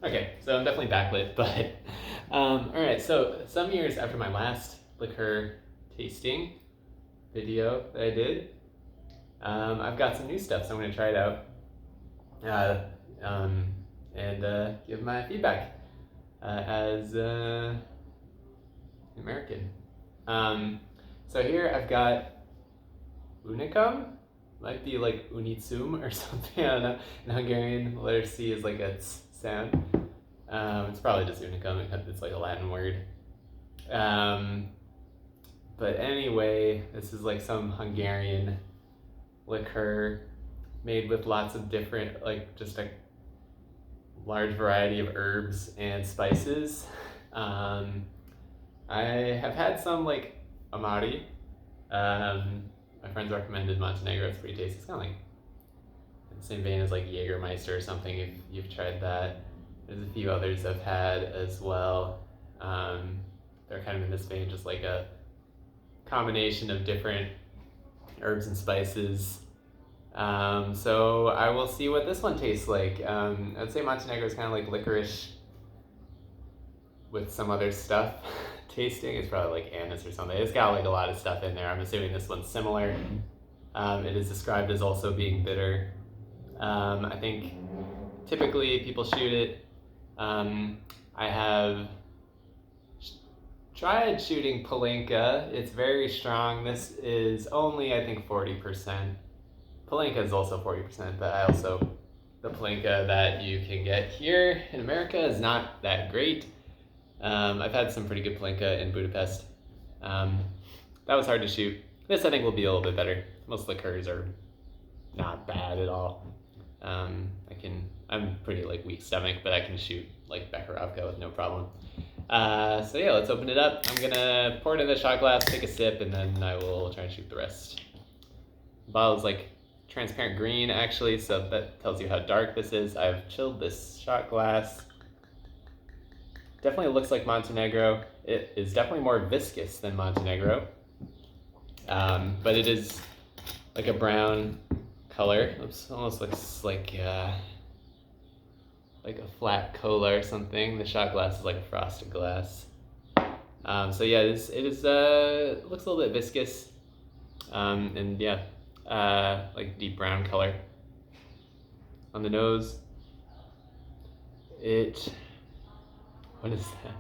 Okay, so I'm definitely backlit, but all right. So some years after my last liqueur tasting video that I did, I've got some new stuff, so I'm gonna try it out and give my feedback as American. So here I've got Unicum. Might be like Unicum or something. I don't know. In Hungarian, the letter C is like a t's sound. It's probably just Unicum because it's like a Latin word. But anyway, this is like some Hungarian liqueur made with lots of different, like just a large variety of herbs and spices. I have had some like Amari. My friends recommended Montenegro. It's pretty tasty. It's kind of like in the same vein as like Jägermeister or something, if you've tried that. There's a few others I've had as well. They're kind of in this vein, just like a combination of different herbs and spices. So I will see what this one tastes like. I'd say Montenegro is kind of like licorice with some other stuff. Tasting is probably like anise or something. It's got like a lot of stuff in there. I'm assuming this one's similar. It is described as also being bitter. I think typically people shoot it. I have tried shooting Palinka. It's very strong. This is only, I think, 40%. Palinka is also 40%, but the Palinka that you can get here in America is not that great. I've had some pretty good Palinka in Budapest. That was hard to shoot. This I think will be a little bit better. Most liqueurs are not bad at all. I'm pretty like weak stomach, but I can shoot like Bekarovka with no problem. So yeah, let's open it up. I'm gonna pour it in the shot glass, take a sip, and then I will try and shoot the rest. The bottle is like transparent green actually, so that tells you how dark this is. I've chilled this shot glass. Definitely looks like Montenegro. It is definitely more viscous than Montenegro, but it is like a brown color. It almost looks like a flat cola or something. The shot glass is like a frosted glass. So yeah, it looks a little bit viscous, and yeah, like deep brown color. On the nose, what is that?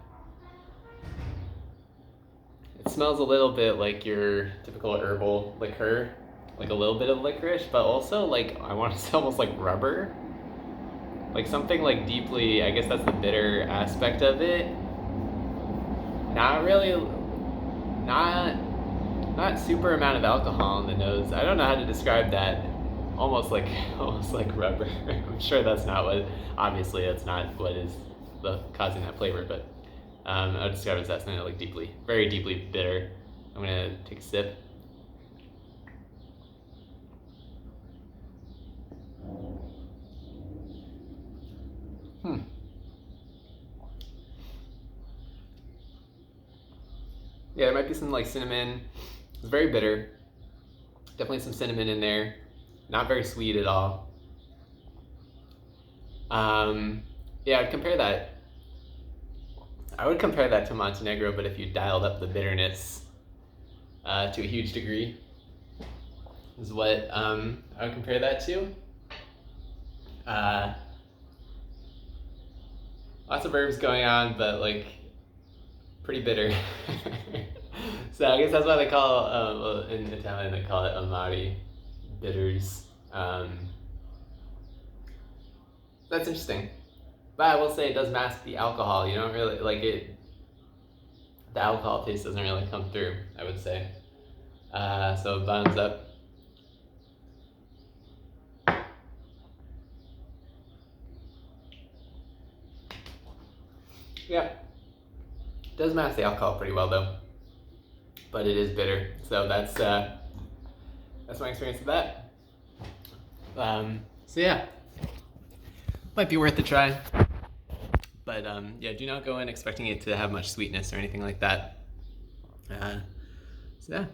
It smells a little bit like your typical herbal liqueur, like a little bit of licorice, but also like, I want to say almost like rubber. Like something like deeply, I guess that's the bitter aspect of it. Not really, not super amount of alcohol in the nose. I don't know how to describe that. Almost like rubber. I'm sure that's not what, obviously that's not what is causing that flavor, but I would describe it as something like very deeply bitter. I'm gonna take a sip. Yeah, there might be some like cinnamon. It's very bitter. Definitely some cinnamon in there. Not very sweet at all. Yeah, I would compare that to Montenegro, but if you dialed up the bitterness to a huge degree, is what I would compare that to. Lots of herbs going on, but like pretty bitter. So I guess that's why they call in Italian they call it Amari, bitters. That's interesting. But I will say it does mask the alcohol. You don't really like it. The alcohol taste doesn't really come through, I would say. So bottoms up. Yeah, it does mask the alcohol pretty well though, but it is bitter. So that's my experience with that. So yeah, might be worth a try. But yeah, do not go in expecting it to have much sweetness or anything like that. So yeah.